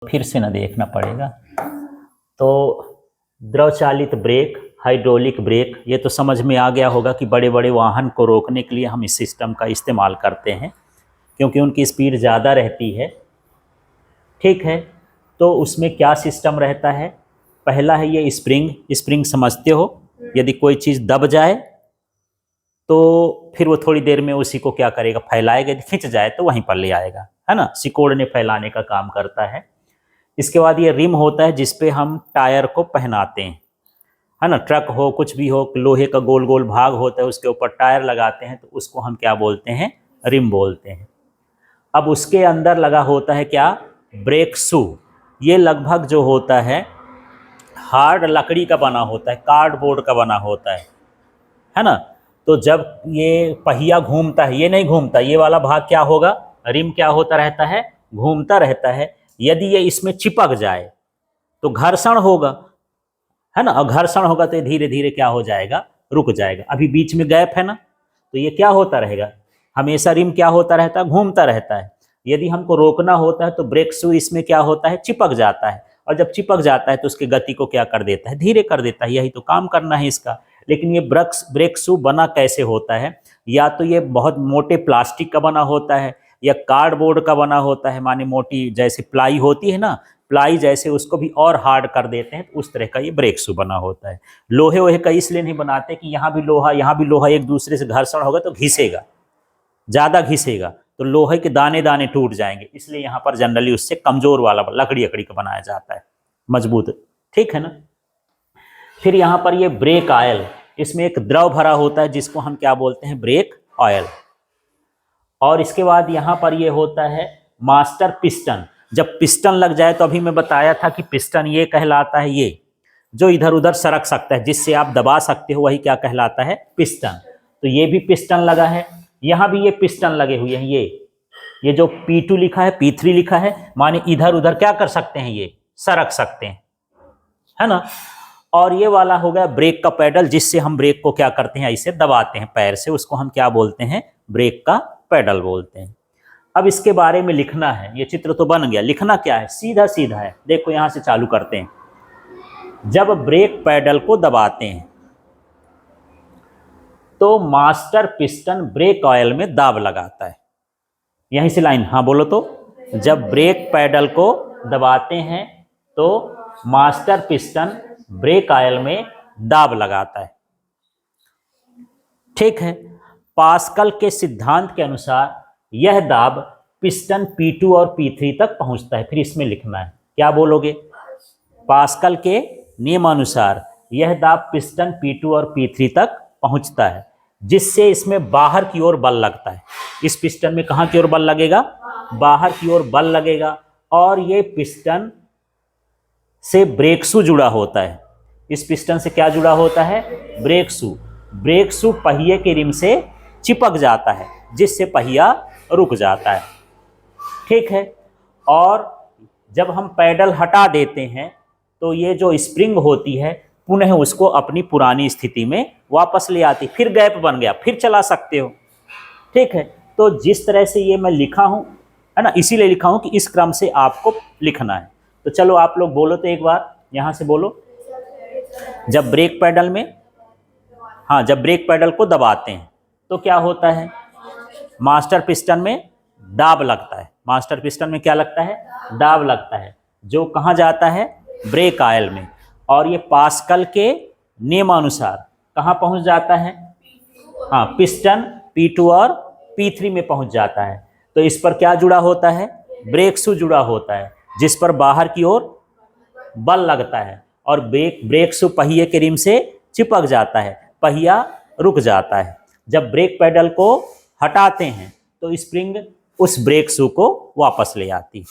फिर से ना देखना पड़ेगा। तो द्रव चालित ब्रेक, हाइड्रोलिक ब्रेक, ये तो समझ में आ गया होगा कि बड़े बड़े वाहन को रोकने के लिए हम इस सिस्टम का इस्तेमाल करते हैं क्योंकि उनकी स्पीड ज़्यादा रहती है। ठीक है, तो उसमें क्या सिस्टम रहता है? पहला है ये स्प्रिंग। स्प्रिंग समझते हो, यदि कोई चीज़ दब जाए तो फिर वो थोड़ी देर में उसी को क्या करेगा, फैलाएगा। यदि खिंच जाए तो वहीं पर ले आएगा, है ना, सिकोड़ने फैलाने का काम करता है। इसके बाद ये रिम होता है जिसपे हम टायर को पहनाते हैं, है ना। ट्रक हो, कुछ भी हो, लोहे का गोल गोल भाग होता है, उसके ऊपर टायर लगाते हैं तो उसको हम क्या बोलते हैं? रिम बोलते हैं। अब उसके अंदर लगा होता है क्या? Brake shoe. ये लगभग जो होता है हार्ड लकड़ी का बना होता है, कार्डबोर्ड का बना होता है ना। तो जब ये पहिया घूमता है, ये नहीं घूमता, ये वाला भाग क्या होगा? रिम क्या होता रहता है? घूमता रहता है। यदि ये इसमें चिपक जाए तो घर्षण होगा, है ना। और घर्षण होगा तो ये धीरे धीरे क्या हो जाएगा? रुक जाएगा। अभी बीच में गैप है ना, तो ये क्या होता रहेगा? हमेशा रिम क्या होता रहता है? घूमता रहता है। यदि हमको रोकना होता है तो ब्रेक शू इसमें क्या होता है? चिपक जाता है। और जब चिपक जाता है तो उसकी गति को क्या कर देता है? धीरे कर देता है। यही तो काम करना है इसका। लेकिन ये ब्रेक शू बना कैसे होता है? या तो ये बहुत मोटे प्लास्टिक का बना होता है या कार्डबोर्ड का बना होता है, माने मोटी जैसे प्लाई होती है ना, प्लाई जैसे उसको भी और हार्ड कर देते हैं, तो उस तरह का ये ब्रेक शू बना होता है। लोहे वोहे का इसलिए नहीं बनाते कि यहाँ भी लोहा एक दूसरे से घर्षण होगा तो घिसेगा, ज़्यादा घिसेगा तो लोहे के दाने दाने टूट जाएंगे, इसलिए यहाँ पर जनरली उससे कमज़ोर वाला लकड़ी का बनाया जाता है, मजबूत। ठीक है ना। फिर यहाँ पर ये ब्रेक ऑयल, इसमें एक द्रव भरा होता है जिसको हम क्या बोलते हैं? Brake oil. और इसके बाद यहाँ पर ये होता है मास्टर पिस्टन। जब पिस्टन लग जाए तो अभी मैं बताया था कि पिस्टन ये कहलाता है, ये जो इधर उधर सरक सकता है, जिससे आप दबा सकते हो, वही क्या कहलाता है? पिस्टन। तो ये भी पिस्टन लगा है, यहाँ भी ये पिस्टन लगे हुए हैं। ये जो P2 लिखा है, P3 लिखा है, माने इधर उधर क्या कर सकते हैं? ये सरक सकते हैं, है ना। और ये वाला हो गया ब्रेक का पैडल, जिससे हम ब्रेक को क्या करते हैं? ऐसे दबाते हैं पैर से, उसको हम क्या बोलते हैं? ब्रेक का पैडल बोलते हैं। अब इसके बारे में लिखना है। ये चित्र तो बन गया, लिखना क्या है? सीधा सीधा है। देखो यहां से चालू करते हैं। जब ब्रेक पैडल को दबाते हैं तो मास्टर पिस्टन ब्रेक ऑयल में दाब लगाता है। यहीं से लाइन, हाँ बोलो तो। जब ब्रेक पैडल को दबाते हैं तो मास्टर पिस्टन ब्रेक ऑयल में दाब लगाता है। ठीक है। पास्कल के सिद्धांत के अनुसार यह दाब पिस्टन P2 और P3 तक पहुंचता है। फिर इसमें लिखना है, क्या बोलोगे? पास्कल के नियमानुसार यह दाब पिस्टन P2 और P3 तक पहुंचता है, जिससे इसमें बाहर की ओर बल लगता है। इस पिस्टन में कहां की ओर बल लगेगा? बाहर की ओर बल लगेगा। और ये पिस्टन से ब्रेक शू जुड़ा होता है। इस पिस्टन से क्या जुड़ा होता है? Brake shoe. ब्रेक शू पहिए के रिम से चिपक जाता है, जिससे पहिया रुक जाता है। ठीक है। और जब हम पैडल हटा देते हैं तो ये जो स्प्रिंग होती है पुनः उसको अपनी पुरानी स्थिति में वापस ले आती। फिर गैप बन गया, फिर चला सकते हो। ठीक है। तो जिस तरह से ये मैं लिखा हूं, है ना, इसीलिए लिखा हूं कि इस क्रम से आपको लिखना है। तो चलो आप लोग बोलो तो एक बार, यहां से बोलो। जब ब्रेक पैडल में, हाँ, जब ब्रेक पैडल को दबाते हैं तो क्या होता है? मास्टर पिस्टन में दाब लगता है। मास्टर पिस्टन में क्या लगता है? दाब लगता है, जो कहाँ जाता है? ब्रेक ऑयल में। और ये पास्कल के नियमानुसार कहाँ पहुंच जाता है? हाँ, पिस्टन P2 और P3 में पहुंच जाता है। तो इस पर क्या जुड़ा होता है? ब्रेक शू जुड़ा होता है, जिस पर बाहर की ओर बल लगता है और ब्रेक शू पहिए के रिम से चिपक जाता है, पहिया रुक जाता है। जब ब्रेक पैडल को हटाते हैं तो स्प्रिंग उस ब्रेक शू को वापस ले आती।